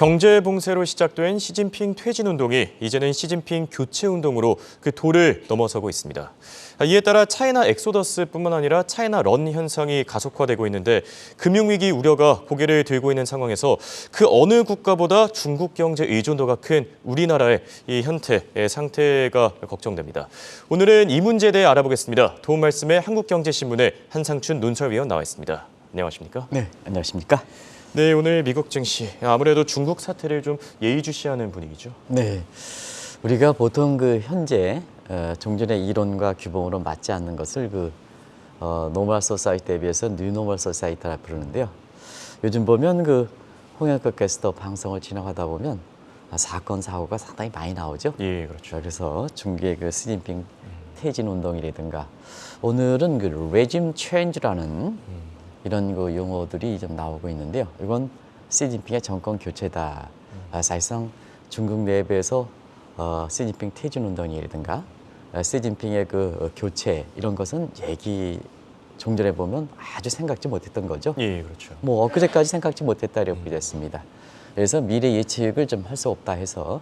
경제 봉쇄로 시작된 시진핑 퇴진 운동이 이제는 시진핑 교체 운동으로 그 도를 넘어서고 있습니다. 이에 따라 차이나 엑소더스뿐만 아니라 차이나 런 현상이 가속화되고 있는데 금융위기 우려가 고개를 들고 있는 상황에서 그 어느 국가보다 중국 경제 의존도가 큰 우리나라의 이 상태가 걱정됩니다. 오늘은 이 문제에 대해 알아보겠습니다. 도움 말씀에 한국경제신문의 한상춘 논설위원 나와 있습니다. 안녕하십니까? 네, 안녕하십니까? 네, 오늘 미국 증시 아무래도 중국 사태를 좀 예의주시하는 분위기죠. 네, 우리가 보통 현재 종전의 이론과 규범으로 맞지 않는 것을 노멀 소사이티에 비해서 뉴노멀 소사이티라 부르는데요. 요즘 보면 홍영석 게스트 방송을 진행하다 보면 사건 사고가 상당히 많이 나오죠. 예, 그렇죠. 그래서 중국의 시진핑 퇴진 운동이라든가 오늘은 레짐 체인지라는 이런 용어들이 좀 나오고 있는데요. 이건 시진핑의 정권 교체다. 사실상 중국 내부에서 시진핑 퇴진 운동이라든가 시진핑의 교체 이런 것은 종전에 보면 아주 생각지 못했던 거죠. 예, 그렇죠. 엊그제까지 생각지 못했다고 보겠습니다. 그래서 미래 예측을 좀 할 수 없다 해서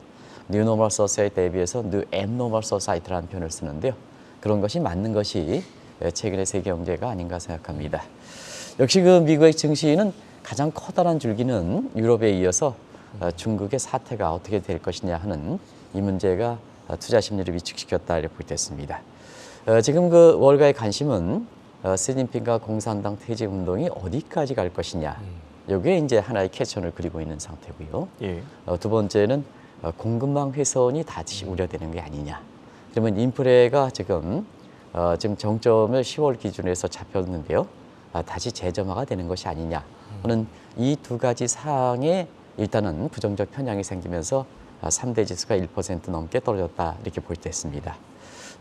New Normal Society에 비해서 New Abnormal Society라는 표현을 쓰는데요. 그런 것이 맞는 것이 최근의 세계 경제가 아닌가 생각합니다. 역시 미국의 증시는 가장 커다란 줄기는 유럽에 이어서 중국의 사태가 어떻게 될 것이냐 하는 이 문제가 투자 심리를 위축시켰다 이렇게 보겠습니다. 지금 월가의 관심은 시진핑과 공산당 퇴진 운동이 어디까지 갈 것이냐. 여기에 이제 하나의 캐천을 그리고 있는 상태고요. 예. 두 번째는 공급망 훼손이 다시 우려되는 게 아니냐. 그러면 인플레가 지금 정점을 10월 기준으로 해서 잡혔는데요. 다시 재점화가 되는 것이 아니냐 하는 이 두 가지 사항에 일단은 부정적 편향이 생기면서 3대 지수가 1% 넘게 떨어졌다 이렇게 볼 때 있습니다.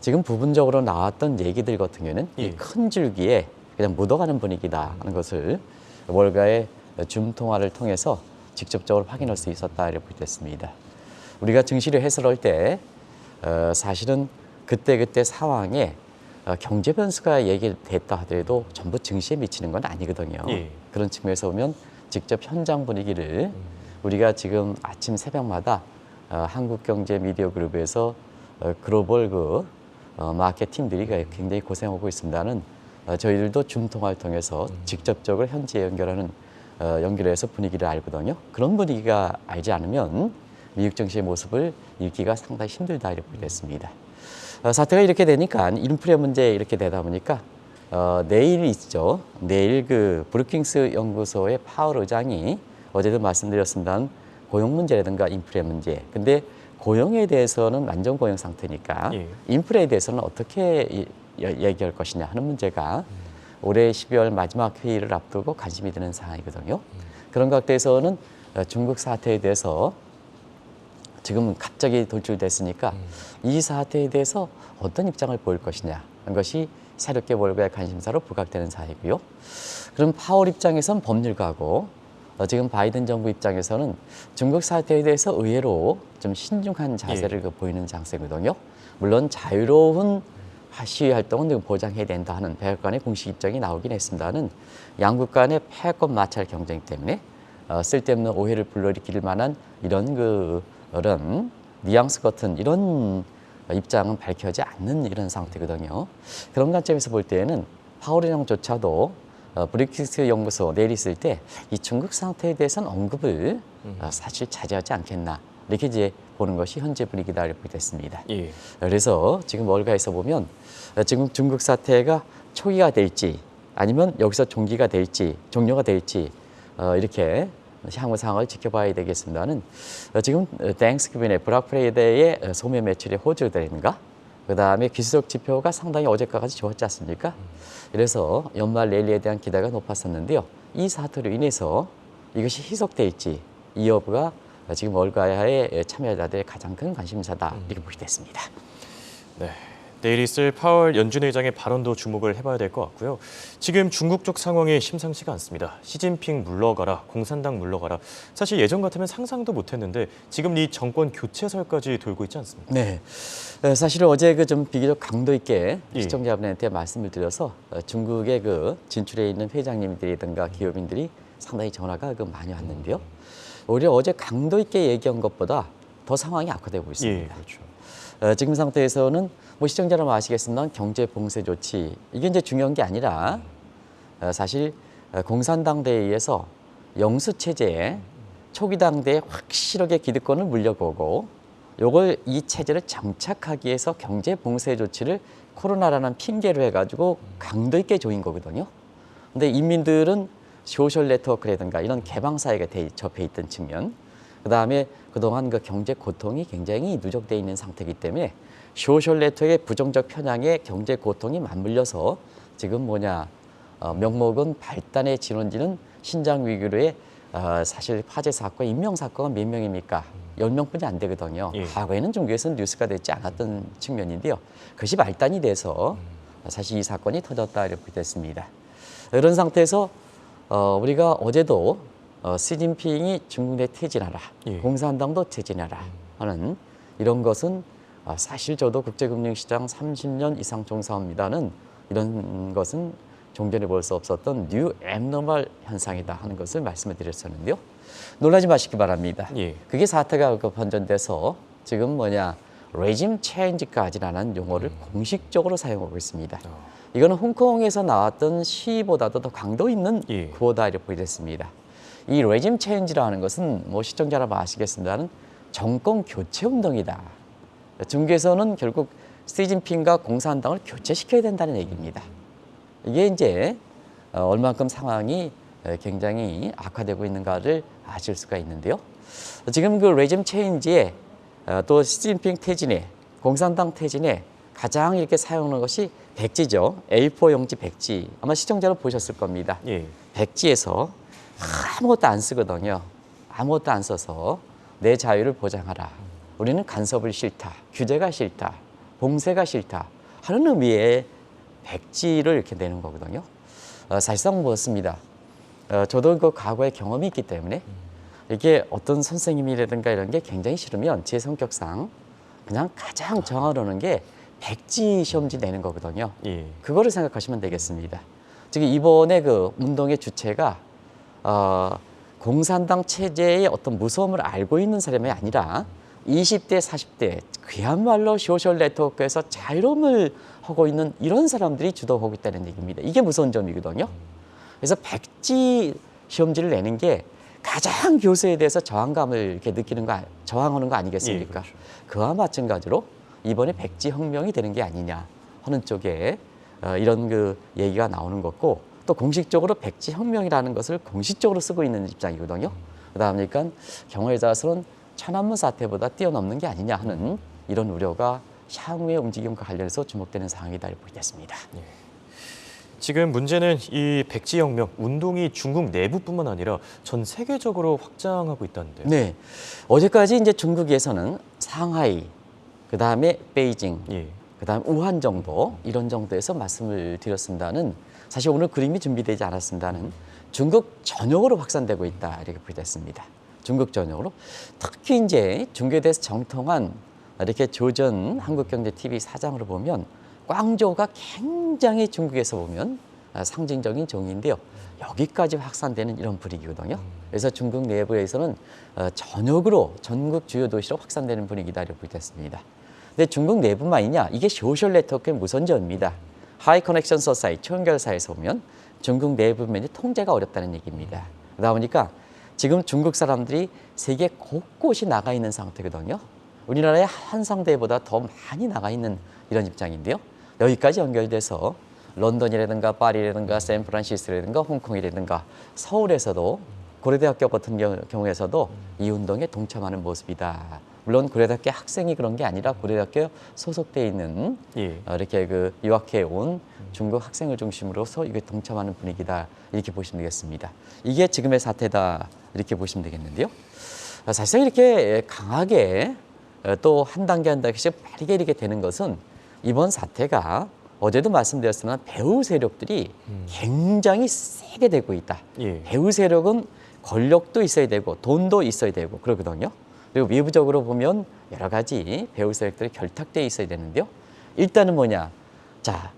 지금 부분적으로 나왔던 얘기들 같은 경우는 이 큰 줄기에 그냥 묻어가는 분위기다 하는 것을 월가의 줌 통화를 통해서 직접적으로 확인할 수 있었다 이렇게 볼 때 있습니다. 우리가 증시를 해설할 때 사실은 그때 상황에 경제 변수가 얘기됐다 하더라도 전부 증시에 미치는 건 아니거든요. 예. 그런 측면에서 보면 직접 현장 분위기를 우리가 지금 아침 새벽마다 한국경제 미디어 그룹에서 글로벌 마케팅 팀들이 굉장히 고생하고 있습니다는 저희들도 줌 통화를 통해서 직접적으로 현지에 연결해서 분위기를 알거든요. 그런 분위기가 알지 않으면 미국 증시의 모습을 읽기가 상당히 힘들다 이렇게 보겠습니다. 사태가 이렇게 되니까 인플레 문제 이렇게 되다 보니까 내일 있죠. 내일 브루킹스 연구소의 파월 의장이 어제도 말씀드렸습니다만 고용 문제라든가 인플레 문제. 근데 고용에 대해서는 완전 고용 상태니까 인플레에 대해서는 어떻게 얘기할 것이냐 하는 문제가 올해 12월 마지막 회의를 앞두고 관심이 드는 상황이거든요. 그런 각도에서는 중국 사태에 대해서 지금 갑자기 돌출됐으니까 이 사태에 대해서 어떤 입장을 보일 것이냐 하는 것이 새롭게 월가의 관심사로 부각되는 사항이고요. 그럼 파월 입장에서는 법률가고 지금 바이든 정부 입장에서는 중국 사태에 대해서 의외로 좀 신중한 자세를 보이는 장세거든요. 물론 자유로운 시위 활동은 보장해야 된다 하는 백악관의 공식 입장이 나오긴 했습니다는 양국 간의 패권 마찰 경쟁 때문에 쓸데없는 오해를 불러일으킬 만한 이런 뉘앙스 같은 이런 입장은 밝혀지지 않는 이런 상태거든요. 그런 관점에서 볼 때에는 파월 의장조차도 브리킥스 연구소 내일 있을 때 이 중국 상태에 대해서는 언급을 사실 자제하지 않겠나 이렇게 이제 보는 것이 현재 분위기다 이렇게 됐습니다. 예. 그래서 지금 월가에서 보면 지금 중국 사태가 초기가 될지 아니면 여기서 종료가 될지 이렇게 향후 상황을 지켜봐야 되겠습니다는 지금 땡스기빙의 블랙 프라이데이의 소매 매출의 호주들인가 그다음에 기술적 지표가 상당히 어제까지 좋았지 않습니까? 그래서 연말 랠리에 대한 기대가 높았었는데요. 이 사태로 인해서 이것이 희석될지 이 여부가 지금 월가의 참여자들의 가장 큰 관심사다 이렇게 보게 됐습니다. 네. 내일 있을 파월 연준 의장의 발언도 주목을 해봐야 될 것 같고요. 지금 중국 쪽 상황이 심상치가 않습니다. 시진핑 물러가라, 공산당 물러가라. 사실 예전 같으면 상상도 못했는데 지금 이 정권 교체설까지 돌고 있지 않습니까? 네, 사실은 어제 좀 비교적 강도 있게 시청자분한테 말씀을 드려서 중국의 진출해 있는 회장님들이든가 기업인들이 상당히 전화가 많이 왔는데요. 오히려 어제 강도 있게 얘기한 것보다 더 상황이 악화되고 있습니다. 예, 그렇죠. 지금 상태에서는 뭐 시청자 여러분 아시겠습니다만 경제 봉쇄 조치 이게 이제 중요한 게 아니라 사실 공산당대에 의해서 영수 체제에 초기 당대에 확실하게 기득권을 물려보고 요걸 이 체제를 정착하기 위해서 경제 봉쇄 조치를 코로나라는 핑계로 해가지고 강도 있게 조인 거거든요. 근데 인민들은 소셜 네트워크라든가 이런 개방 사회가 접해 있던 측면, 그 다음에 그동안 그 경제 고통이 굉장히 누적돼 있는 상태이기 때문에 소셜 네트워크의 부정적 편향에 경제 고통이 맞물려서 지금 명목은 발단의 진원지는 신장 위기로의 사실 화재 사건, 인명 사건은 몇 명입니까? 10명뿐이 안 되거든요. 예. 과거에는 종교에서는 뉴스가 되지 않았던 측면인데요. 그것이 발단이 돼서 사실 이 사건이 터졌다 이렇게 됐습니다. 이런 상태에서 우리가 어제도 시진핑이 중국 내 퇴진하라, 예. 공산당도 퇴진하라 하는 이런 것은 사실 저도 국제금융시장 30년 이상 종사합니다는 이런 것은 종전에 볼 수 없었던 뉴 앱노멀 현상이다 하는 것을 말씀을 드렸었는데요. 놀라지 마시기 바랍니다. 예. 그게 사태가 번전돼서 지금 레짐 체인지까지라는 용어를 공식적으로 사용하고 있습니다. 이거는 홍콩에서 나왔던 시보다도 더 강도 있는 예. 구호다 이렇게 보이겠습니다. 이 레짐 체인지라는 것은 뭐 시청자 여러분 아시겠습니다는 정권 교체 운동이다. 중국에서는 결국 시진핑과 공산당을 교체시켜야 된다는 얘기입니다. 이게 이제 얼만큼 상황이 굉장히 악화되고 있는가를 아실 수가 있는데요. 지금 그 레짐 체인지에 또 시진핑 퇴진에 공산당 퇴진에 가장 이렇게 사용하는 것이 백지죠. A4 용지 백지. 아마 시청자 여러분 보셨을 겁니다. 예. 백지에서 아무것도 안 쓰거든요. 아무것도 안 써서 내 자유를 보장하라. 우리는 간섭을 싫다. 규제가 싫다. 봉쇄가 싫다. 하는 의미의 백지를 이렇게 내는 거거든요. 사실상 그렇습니다. 저도 그 과거의 경험이 있기 때문에 이게 어떤 선생님이라든가 이런 게 굉장히 싫으면 제 성격상 그냥 가장 정하려는 게 백지 시험지 내는 거거든요. 예. 그거를 생각하시면 되겠습니다. 즉 이번에 그 운동의 주체가 공산당 체제의 어떤 무서움을 알고 있는 사람이 아니라 20대, 40대 그야말로 소셜 네트워크에서 자유로움을 하고 있는 이런 사람들이 주도하고 있다는 얘기입니다. 이게 무서운 점이거든요. 그래서 백지 시험지를 내는 게 가장 교수에 대해서 저항감을 이렇게 저항하는 거 아니겠습니까? 예, 그렇죠. 그와 마찬가지로 이번에 백지 혁명이 되는 게 아니냐 하는 쪽에 이런 그 얘기가 나오는 거고, 또 공식적으로 백지 혁명이라는 것을 공식적으로 쓰고 있는 입장이거든요. 그러니까 경우에 따라서는 천안문 사태보다 뛰어넘는 게 아니냐 하는 이런 우려가 향후의 움직임과 관련해서 주목되는 사항이다 이렇게 보겠습니다. 지금 문제는 이 백지혁명 운동이 중국 내부뿐만 아니라 전 세계적으로 확장하고 있다는데요. 네, 어제까지 이제 중국에서는 상하이, 그 다음에 베이징, 예. 그 다음 우한 정도 이런 정도에서 말씀을 드렸습니다는 사실 오늘 그림이 준비되지 않았습니다는 중국 전역으로 확산되고 있다 이렇게 보겠습니다. 중국 전역으로 특히 이제 중국에 대해서 정통한 이렇게 조전 한국경제TV 사장으로 보면 광저우가 굉장히 중국에서 보면 상징적인 종인데요. 여기까지 확산되는 이런 분위기거든요. 그래서 중국 내부에서는 전역으로 전국 주요 도시로 확산되는 분위기다 이렇게 보겠습니다. 근데 중국 내부만이냐? 이게 소셜 네트워크의 무선점입니다. 하이 커넥션 소사이티, 초연결사에서 보면 중국 내부면이 통제가 어렵다는 얘기입니다. 그러다 보니까 지금 중국 사람들이 세계 곳곳이 나가 있는 상태거든요. 우리나라의 한상대보다 더 많이 나가 있는 이런 입장인데요. 여기까지 연결돼서 런던이라든가 파리라든가 샌프란시스코라든가 홍콩이라든가 서울에서도 고려대학교 같은 경우에서도 이 운동에 동참하는 모습이다. 물론 고려대학교 학생이 그런 게 아니라 고려대학교 소속돼 있는 예. 이렇게 그 유학해 온 중국 학생을 중심으로서 이게 동참하는 분위기다 이렇게 보시면 되겠습니다. 이게 지금의 사태다 이렇게 보시면 되겠는데요. 사실상 이렇게 강하게 또 한 단계 한 단계씩 빠르게 이렇게 되는 것은 이번 사태가 어제도 말씀드렸지만 배후 세력들이 굉장히 세게 되고 있다. 예. 배후 세력은 권력도 있어야 되고 돈도 있어야 되고 그러거든요. 그리고 외부적으로 보면 여러 가지 배후 세력들이 결탁되어 있어야 되는데요. 일단은 뭐냐? 자,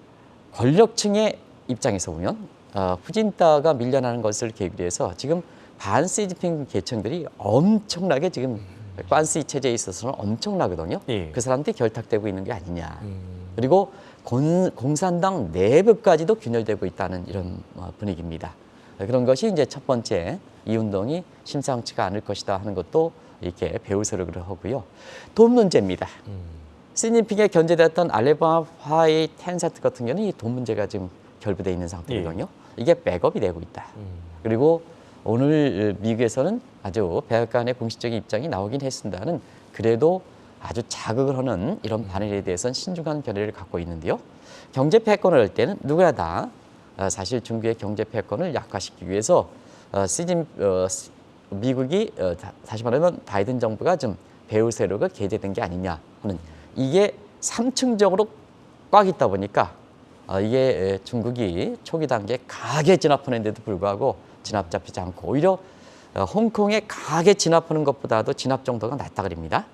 권력층의 입장에서 보면 후진타가 밀려나는 것을 계기로 해서 지금 반 시진핑 계층들이 엄청나게 지금 관시 체제에 있어서는 엄청나거든요. 예. 그 사람들이 결탁되고 있는 게 아니냐. 그리고 공산당 내부까지도 균열되고 있다는 이런 분위기입니다. 그런 것이 이제 첫 번째 이 운동이 심상치가 않을 것이다 하는 것도 이렇게 배우서를 하고요. 돈 문제입니다. 시진핑에 견제됐던 알레바마의 텐사트 같은 경우는 이 돈 문제가 지금 결부되어 있는 상태거든요. 이게 백업이 되고 있다. 그리고 오늘 미국에서는 아주 백악관의 공식적인 입장이 나오긴 했습니다는 그래도 아주 자극을 하는 이런 반응에 대해서는 신중한 견해를 갖고 있는데요. 경제 패권을 할 때는 누구나 다 사실 중국의 경제 패권을 약화시키기 위해서 미국이 다시 말하면 바이든 정부가 좀 배후 세력을 개재된 게 아니냐 하는 이게 3층적으로 꽉 있다 보니까 이게 중국이 초기 단계에 강하게 진압하는데도 불구하고 진압 잡히지 않고 오히려 홍콩에 강하게 진압하는 것보다도 진압 정도가 낮다 그럽니다.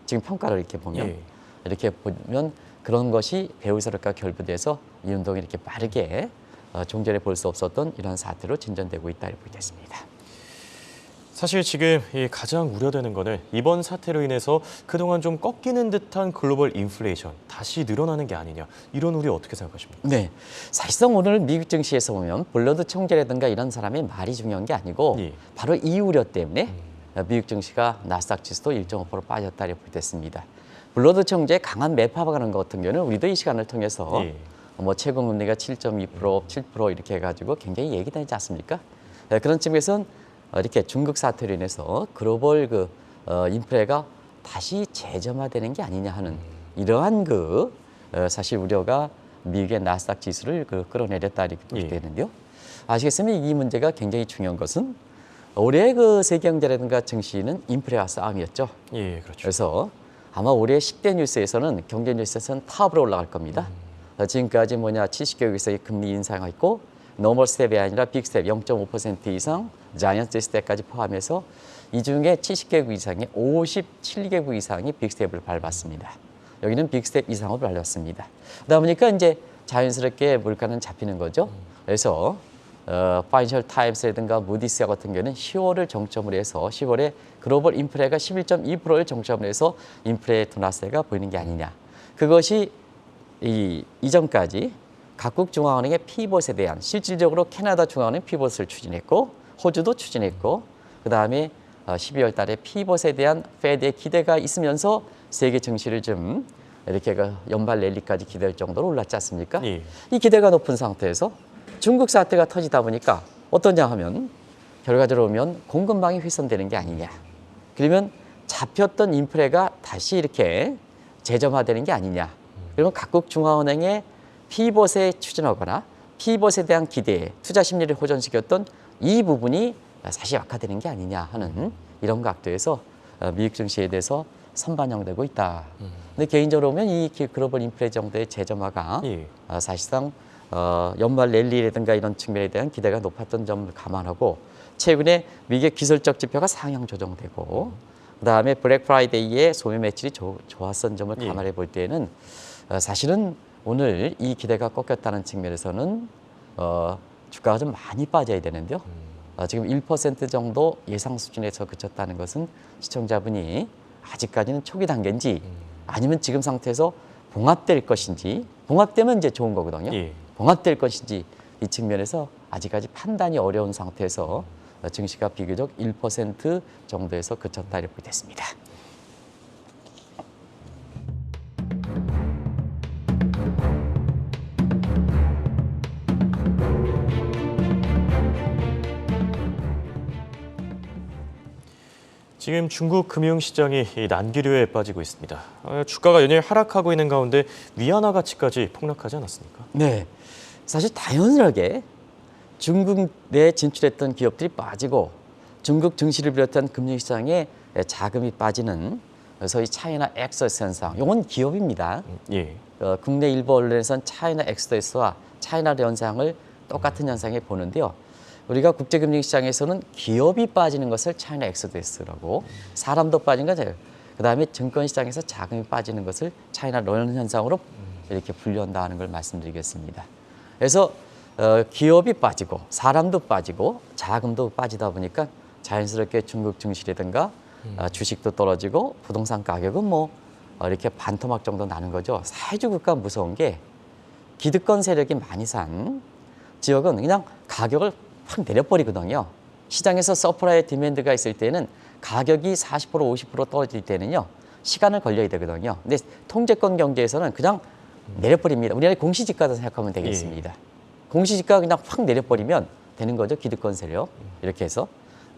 지금 평가를 이렇게 보면 예. 이렇게 보면 그런 것이 배후 세력과 결부돼서 이 운동이 이렇게 빠르게 종전에 볼 수 없었던 이런 사태로 진전되고 있다고 보겠습니다. 사실 지금 이 가장 우려되는 거는 이번 사태로 인해서 그동안 좀 꺾이는 듯한 글로벌 인플레이션 다시 늘어나는 게 아니냐 이런 우려 어떻게 생각하십니까? 네, 사실상 오늘 미국 증시에서 보면 블러드 총재라든가 이런 사람의 말이 중요한 게 아니고 예. 바로 이 우려 때문에 미국 증시가 나스닥 지수도 1.5% 빠졌다고 보겠습니다. 블러드 총재의 강한 매파가 가는 것 같은 경우는 우리도 이 시간을 통해서 예. 뭐 채권 금리가 7.2%, 7% 이렇게 해가지고 굉장히 얘기되지 않습니까? 그런 측면에서는 이렇게 중국 사태로 인해서 글로벌 인플레가 다시 재점화되는 게 아니냐 하는 이러한 사실 우려가 미국의 나스닥 지수를 끌어내렸다 이렇게 볼 때 있는데요. 아시겠습니까? 이 문제가 굉장히 중요한 것은 올해 세계 경제라든가 증시는 인플레와 싸움이었죠. 예, 그렇죠. 그래서 아마 올해 10대 뉴스에서는 경제 뉴스에서는 탑으로 올라갈 겁니다. 지금까지 70개국 이상의 금리 인상이 있고 노멀 스텝이 아니라 빅 스텝 0.5% 이상 자이언트 스텝까지 포함해서 이 중에 70개국 이상의 57개국 이상이 빅 스텝을 밟았습니다. 여기는 빅 스텝 이상으로 밟았습니다. 그러다 보니까 이제 자연스럽게 물가는 잡히는 거죠. 그래서 파이낸셜 타임스라든가 무디스 같은 경우는 10월을 정점으로 해서 10월에 글로벌 인플레가 11.2%를 정점으로 해서 인플레 둔화세가 보이는 게 아니냐. 그것이 이전까지 각국 중앙은행의 피벗에 대한 실질적으로 캐나다 중앙은행 피벗을 추진했고 호주도 추진했고 그다음에 12월 달에 피벗에 대한 페드의 기대가 있으면서 세계 증시를 좀 이렇게 연말 랠리까지 기대할 정도로 올랐지 않습니까? 예. 이 기대가 높은 상태에서 중국 사태가 터지다 보니까 어떠냐 하면 결과적으로 보면 공급망이 훼손되는 게 아니냐. 그러면 잡혔던 인플레가 다시 이렇게 재점화되는 게 아니냐. 그러면 각국 중앙은행의 피벗에 추진하거나 피벗에 대한 기대, 투자 심리를 호전시켰던 이 부분이 사실 악화되는 게 아니냐 하는 이런 각도에서 미국 증시에 대해서 선반영되고 있다. 근데 개인적으로 보면 이 글로벌 인플레 정도의 재점화가 예. 사실상 연말 랠리라든가 이런 측면에 대한 기대가 높았던 점을 감안하고 최근에 미국의 기술적 지표가 상향 조정되고 그다음에 블랙 프라이데이에 소매 매출이 좋았던 점을 감안해 볼 때에는 사실은 오늘 이 기대가 꺾였다는 측면에서는 주가가 좀 많이 빠져야 되는데요. 지금 1% 정도 예상 수준에서 그쳤다는 것은 시청자분이 아직까지는 초기 단계인지 아니면 지금 상태에서 봉합될 것인지 봉합되면 이제 좋은 거거든요. 예. 봉합될 것인지 이 측면에서 아직까지 판단이 어려운 상태에서 증시가 비교적 1% 정도에서 그쳤다 이렇게 됐습니다. 지금 중국 금융시장이 난기류에 빠지고 있습니다. 주가가 연일 하락하고 있는 가운데 위안화 가치까지 폭락하지 않았습니까? 네, 사실 당연하게 중국 내에 진출했던 기업들이 빠지고 중국 증시를 비롯한 금융시장에 자금이 빠지는 소위 차이나 엑소스 현상. 이건 기업입니다. 예. 국내 일부 언론에서는 차이나 엑소스와 차이나 현상을 똑같은 현상에 보는데요. 우리가 국제금융시장에서는 기업이 빠지는 것을 차이나 엑소더스라고 사람도 빠진 거죠. 그다음에 증권시장에서 자금이 빠지는 것을 차이나 런 현상으로 이렇게 분류한다는 걸 말씀드리겠습니다. 그래서 기업이 빠지고 사람도 빠지고 자금도 빠지다 보니까 자연스럽게 중국 증시라든가 주식도 떨어지고 부동산 가격은 뭐 이렇게 반토막 정도 나는 거죠. 사회주 국가 무서운 게 기득권 세력이 많이 산 지역은 그냥 가격을 확 내려버리거든요. 시장에서 서프라이 디맨드가 있을 때는 가격이 40% 50% 떨어질 때는요. 시간을 걸려야 되거든요. 근데 통제권 경제에서는 그냥 내려버립니다. 우리나라 공시지가다 생각하면 되겠습니다. 공시지가가 그냥 확 내려버리면 되는 거죠. 기득권 세력 이렇게 해서.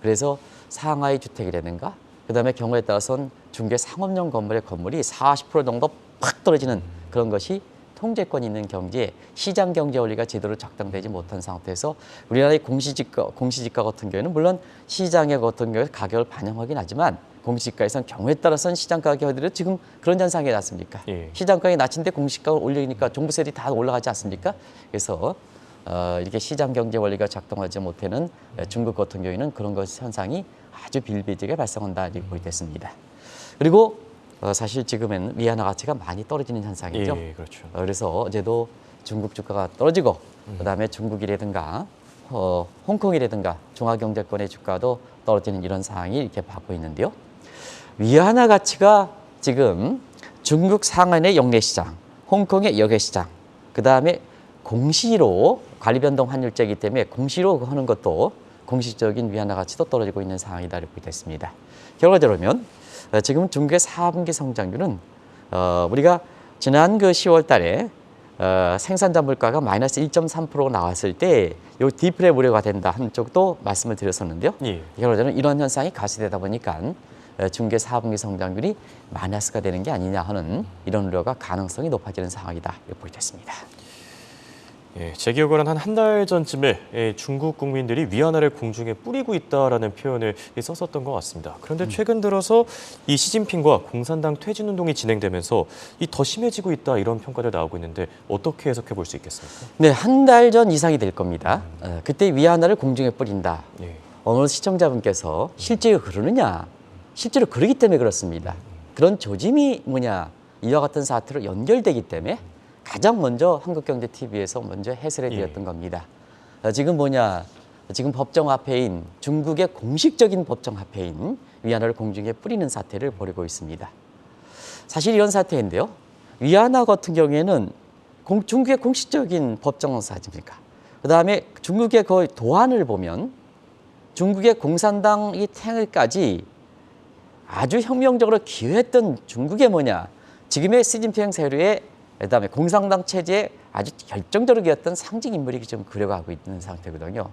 그래서 상하이 주택이라든가 그다음에 경우에 따라서는 중개 상업용 건물의 건물이 40% 정도 팍 떨어지는 그런 것이 통제권 있는 경제, 시장 경제 원리가 제대로 작동되지 못한 상태에서 우리나라의 공시지가 같은 경우에는 물론 시장의 같은 경우에 가격을 반영하긴 하지만 공시지가에서는 경우에 따라서는 시장 가격들이 지금 그런 현상이 났습니까? 시장 가격이 낮은데 공시지가를 올리니까 종부세들이 다 올라가지 않습니까? 그래서 이렇게 시장 경제 원리가 작동하지 못하는 중국 같은 경우에는 그런 것 현상이 아주 비일비재하게 발생한다 이렇게 보이겠습니다. 그리고 사실 지금은 위안화 가치가 많이 떨어지는 현상이죠. 그렇죠. 그래서 어제도 중국 주가가 떨어지고 그다음에 중국이라든가 홍콩이라든가 중화경제권의 주가도 떨어지는 이런 상황이 이렇게 받고 있는데요. 위안화 가치가 지금 중국 상하이의 역내 시장, 홍콩의 역외 시장, 그다음에 공시로 관리 변동 환율제이기 때문에 공시로 하는 것도 공시적인 위안화 가치도 떨어지고 있는 상황이다 이렇게 보겠습니다. 결과적으로면 지금 중국의 4분기 성장률은 우리가 지난 그 10월 달에 생산자 물가가 마이너스 1.3% 나왔을 때 요 디플레 우려가 된다 한쪽도 말씀을 드렸었는데요. 결과적으로 이런 현상이 가시되다 보니까 중국의 4분기 성장률이 마이너스가 되는 게 아니냐 하는 이런 우려가 가능성이 높아지는 상황이다 이렇게 보겠습니다. 제 기억으로는 한 달 전쯤에 중국 국민들이 위안화를 공중에 뿌리고 있다라는 표현을 썼었던 것 같습니다. 그런데 최근 들어서 이 시진핑과 공산당 퇴진운동이 진행되면서 더 심해지고 있다 이런 평가들 나오고 있는데 어떻게 해석해 볼 수 있겠습니까? 네, 한 달 전 이상이 될 겁니다. 그때 위안화를 공중에 뿌린다. 어느 시청자분께서 실제로 그러느냐? 실제로 그러기 때문에 그렇습니다. 그런 조짐이 뭐냐? 이와 같은 사태로 연결되기 때문에 가장 먼저 한국경제TV에서 먼저 해설해 드렸던 겁니다. 지금 뭐냐? 지금 법정 화폐인 중국의 공식적인 법정 화폐인 위안화를 공중에 뿌리는 사태를 벌이고 있습니다. 사실 이런 사태인데요. 위안화 같은 경우에는 중국의 공식적인 법정사 아닙니까? 그다음에 중국의 거의 도안을 보면 중국의 공산당이 태어까지 아주 혁명적으로 기여했던 중국의 뭐냐? 지금의 시진핑 세류의 그다음에 공산당 체제에 아주 결정적으로 기였던 상징 인물이 좀 그려가고 있는 상태거든요.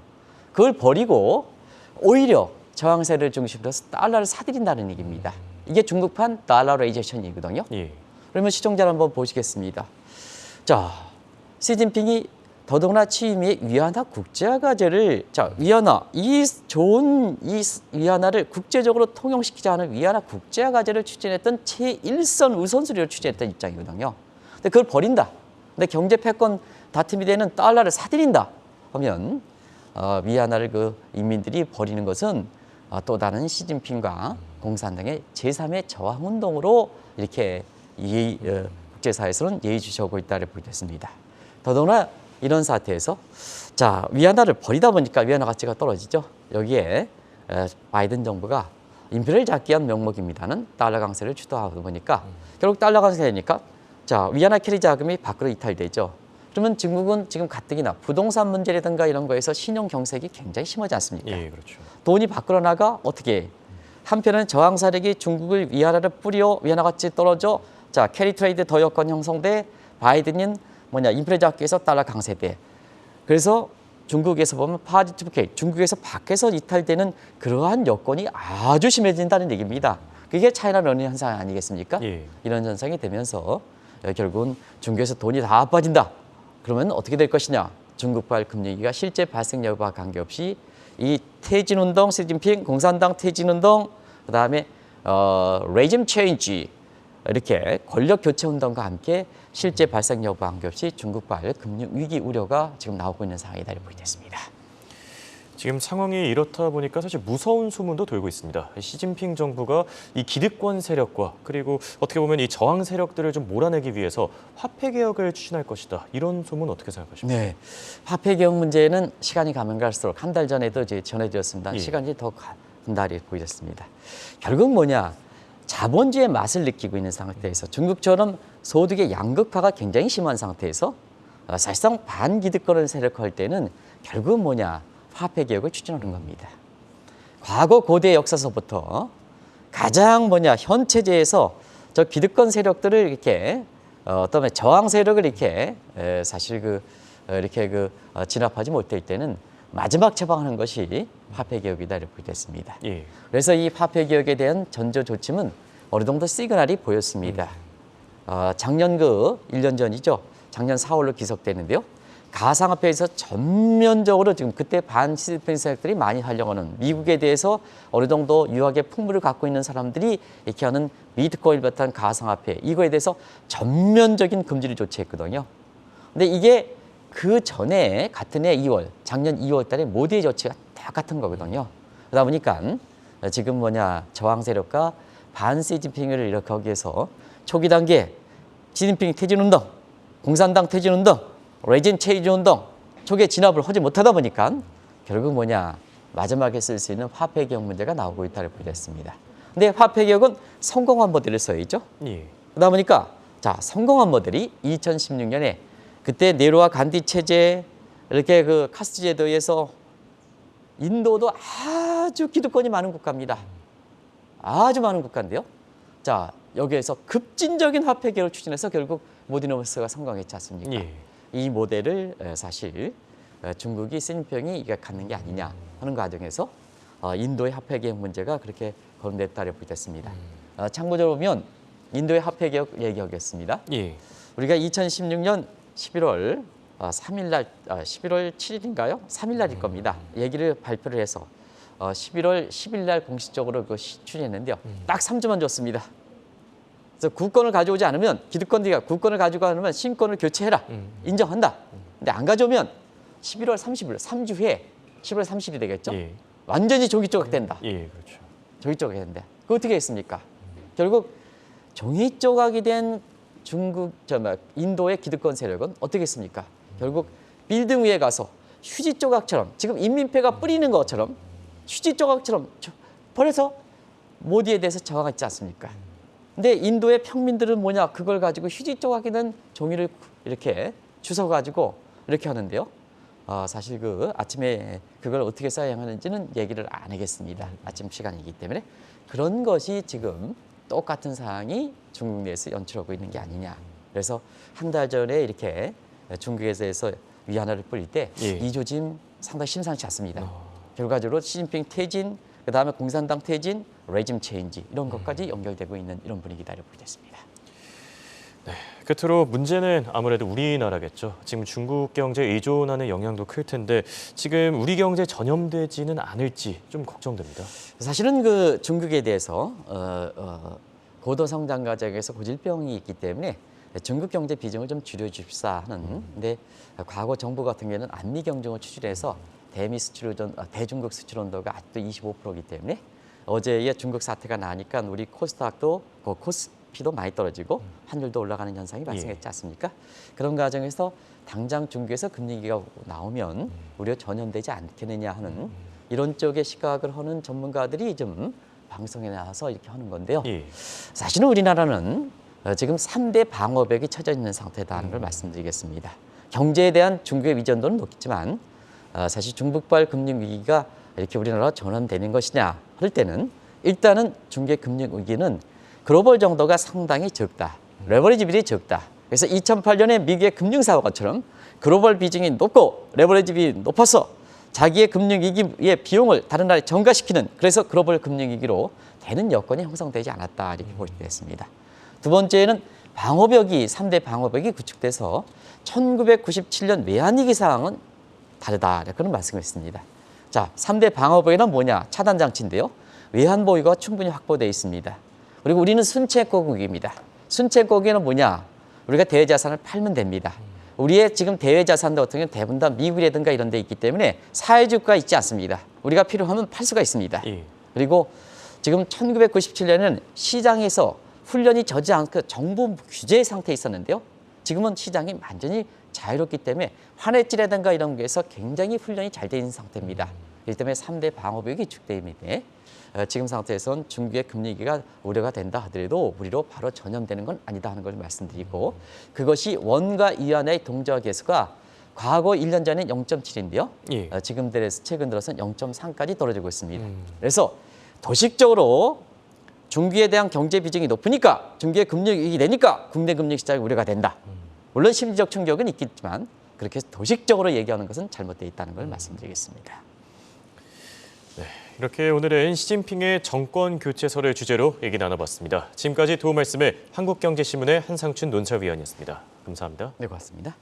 그걸 버리고 오히려 저항세를 중심으로 해서 달러를 사들인다는 얘기입니다. 이게 중국판 달러레이제이션이거든요. 그러면 시청자 한번 보시겠습니다. 자, 시진핑이 더더구나 취임에 위안화 국제화 과제를 위안화 이 좋은 이 위안화를 국제적으로 통용시키자 하는 위안화 국제화 과제를 추진했던 제1선 우선순위로 추진했던 입장이거든요. 근데 그걸 버린다. 근데 경제 패권 다툼이 되는 달러를 사들인다 하면 위안화를 그 인민들이 버리는 것은 또 다른 시진핑과 공산당의 제3의 저항운동으로 이렇게 국제사회에서는 예의주시하고 있다를 보겠습니다. 더더구나 이런 사태에서 자 위안화를 버리다 보니까 위안화 가치가 떨어지죠. 여기에 바이든 정부가 인플레를 잡기 위한 명목입니다는 달러 강세를 주도하다 보니까 결국 달러 강세가 되니까 자 위안화 캐리 자금이 밖으로 이탈되죠. 그러면 중국은 지금 가뜩이나 부동산 문제라든가 이런 거에서 신용 경색이 굉장히 심하지 않습니까? 그렇죠. 돈이 밖으로 나가 어떻게 한편은 저항 세력이 중국을 위안화를 뿌려 위안화 가치 떨어져 자 캐리 트레이드 더 여건 형성돼 바이든은 뭐냐 인플레 잡기 위해서 달러 강세돼. 그래서 중국에서 보면 파지티브 케이 중국에서 밖에서 이탈되는 그러한 여건이 아주 심해진다는 얘기입니다. 그게 차이나 러닝 현상 아니겠습니까? 이런 현상이 되면서 결국은 중국에서 돈이 다 빠진다. 그러면 어떻게 될 것이냐? 중국발 금융위기가 실제 발생 여부와 관계없이 이 퇴진운동, 시진핑 공산당 퇴진운동, 그다음에 레짐 체인지 이렇게 권력 교체 운동과 함께 실제 발생 여부와 관계없이 중국발 금융위기 우려가 지금 나오고 있는 상황이다 이렇게 보겠습니다. 지금 상황이 이렇다 보니까 사실 무서운 소문도 돌고 있습니다. 시진핑 정부가 이 기득권 세력과 그리고 어떻게 보면 이 저항 세력들을 좀 몰아내기 위해서 화폐 개혁을 추진할 것이다. 이런 소문 어떻게 생각하십니까? 네, 화폐 개혁 문제는 시간이 가면 갈수록 한 달 전에도 이제 전해드렸습니다. 시간이 더 한다 이렇게 보여졌습니다. 결국 뭐냐? 자본주의의 맛을 느끼고 있는 상태에서 중국처럼 소득의 양극화가 굉장히 심한 상태에서 사실상 반기득권을 세력화할 때는 결국 뭐냐? 화폐 개혁을 추진하는 겁니다. 과거 고대 역사서부터 가장 뭐냐? 현 체제에서 저 기득권 세력들을 이렇게 어떤 저항 세력을 이렇게 사실 진압하지 못할 때는 마지막 처방하는 것이 화폐 개혁이다 이렇게 보겠습니다. 예. 그래서 이 화폐 개혁에 대한 전조 조짐은 어느 정도 시그널이 보였습니다. 작년 1년 전이죠. 작년 4월로 기석되는데요. 가상화폐에서 전면적으로 지금 그때 반시진핑 세력들이 많이 하려고는 미국에 대해서 어느 정도 유학의 풍물을 갖고 있는 사람들이 이렇게 하는 비트코인을 비롯한 가상화폐 이거에 대해서 전면적인 금지를 조치했거든요. 근데 이게 그 전에 같은 해 2월, 작년 2월 달에 모디의 조치가 똑같은 거거든요. 그러다 보니까 지금 뭐냐 저항 세력과 반시진핑을 이렇게 하기 위해서 초기 단계 시진핑 퇴진운동, 공산당 퇴진운동, 레진 체인지운동 초기에 진압을 하지 못하다 보니까 결국 뭐냐 마지막에 쓸 수 있는 화폐 개혁 문제가 나오고 있다고 보였습니다. 근데 화폐 개혁은 성공한 모델을 써야죠. 예. 그러다 보니까 자 성공한 모델이 2016년에 그때 네로와 간디 체제 이렇게 그 카스트 제도에 의해서 인도도 아주 기득권이 많은 국가입니다. 아주 많은 국가인데요. 자 여기에서 급진적인 화폐 개혁을 추진해서 결국 모디노머스가 성공했지 않습니까? 예. 이 모델을 사실 중국이 시진핑이 이게 갖는 게 아니냐 하는 과정에서 인도의 화폐 개혁 문제가 그렇게 거론됐다고 보겠습니다. 참고적으로 보면 인도의 화폐 개혁 얘기하겠습니다. 예. 우리가 2016년 11월 3일 날 11월 7일인가요? 3일 날일 겁니다. 얘기를 발표를 해서 11월 10일 날 공식적으로 그 추진했는데요. 딱 3주만 줬습니다. 그래서 국권을 가져오지 않으면 기득권들이 국권을 가지고 않으면 신권을 교체해라. 인정한다. 근데 안 가져오면 11월 30일 3주 후에 11월 30일이 되겠죠. 예. 완전히 종이 조각된다. 예, 그렇죠. 종이 조각이 된다. 그 어떻게 했습니까? 결국 종이 조각이 된 인도의 기득권 세력은 어떻게 했습니까? 결국 빌딩 위에 가서 휴지 조각처럼 지금 인민폐가 뿌리는 것처럼 휴지 조각처럼 버려서 모디에 대해서 저항했지 않습니까? 근데 인도의 평민들은 뭐냐? 그걸 가지고 휴지 조각이 된 종이를 이렇게 주워가지고 이렇게 하는데요. 사실 그 아침에 그걸 어떻게 써야 하는지는 얘기를 안 하겠습니다. 아침 시간이기 때문에. 그런 것이 지금 똑같은 상황이 중국 내에서 연출하고 있는 게 아니냐. 그래서 한 달 전에 이렇게 중국에서 위안화를 뿌릴 때 이 조짐 상당히 심상치 않습니다. 결과적으로 시진핑 퇴진, 그다음에 공산당 퇴진, 레짐 체인지 이런 것까지 연결되고 있는 이런 분위기다라고 보겠습니다. 네, 끝으로 문제는 아무래도 우리나라겠죠. 지금 중국 경제에 의존하는 영향도 클 텐데 지금 우리 경제에 전염되지는 않을지 좀 걱정됩니다. 사실은 그 중국에 대해서 고도 성장 과정에서 고질병이 있기 때문에 중국 경제 비중을 좀 줄여줍사 하는. 근데 과거 정부 같은 경우에는 안미 경쟁을 추진해서 대중국 수출 온도가 아직도 25%이기 때문에 어제의 중국 사태가 나니까 우리 코스닥도 코스피도 많이 떨어지고 환율도 올라가는 현상이 발생했지 않습니까? 그런 과정에서 당장 중국에서 금리 위기가 나오면 우리가 전염되지 않겠느냐 하는 이런 쪽의 시각을 하는 전문가들이 좀 방송에 나와서 이렇게 하는 건데요. 사실은 우리나라는 지금 3대 방어벽이 쳐져 있는 상태다는 걸 말씀드리겠습니다. 경제에 대한 중국의 의존도는 높겠지만 사실 중국발 금융 위기가 이렇게 우리나라로 전환되는 것이냐 할 때는 일단은 중국의 금융 위기는 글로벌 정도가 상당히 적다. 레버리지 비율이 적다. 그래서 2008년에 미국의 금융사고처럼 글로벌 비중이 높고 레버리지 비율이 높아서 자기의 금융 위기의 비용을 다른 나라에 전가시키는 그래서 글로벌 금융 위기로 되는 여건이 형성되지 않았다 이렇게 볼 수 있습니다. 두 번째는 방어벽이 3대 방어벽이 구축돼서 1997년 외환위기 상황은 다르다 그런 말씀을 했습니다. 자, 3대 방어벽에는 뭐냐? 차단 장치인데요. 외환 보유가 충분히 확보되어 있습니다. 그리고 우리는 순채권국입니다. 순채권국에는 뭐냐? 우리가 대외자산을 팔면 됩니다. 우리의 지금 대외자산도 같은 경우는 대부분 다 미국이라든가 이런 데 있기 때문에 사회주가 있지 않습니다. 우리가 필요하면 팔 수가 있습니다. 그리고 지금 1997년에는 시장에서 훈련이 져지 않고 정부 규제 상태에 있었는데요. 지금은 시장이 완전히 자유롭기 때문에 환해지라든가 이런 게서 굉장히 훈련이 잘 돼 있는 상태입니다. 이 때문에 3대 방어벽이 위축되는데 지금 상태에선 중국의 금리위기가 우려가 된다 하더라도 우리로 바로 전염되는 건 아니다 하는 걸 말씀드리고 그것이 원과 이완의 동저하 계수가 과거 1년 전에 0.7인데요. 예. 지금 최근 들어서는 0.3까지 떨어지고 있습니다. 그래서 도식적으로 중국에 대한 경제 비중이 높으니까 중국의 금리 위기 되니까 국내 금리 시장이 우려가 된다. 물론 심리적 충격은 있겠지만 그렇게 해서 도식적으로 얘기하는 것은 잘못되어 있다는 걸 말씀드리겠습니다. 이렇게 오늘은 시진핑의 정권 교체설을 주제로 얘기 나눠봤습니다. 지금까지 도움 말씀을 한국경제신문의 한상춘 논설위원이었습니다. 감사합니다. 네, 고맙습니다.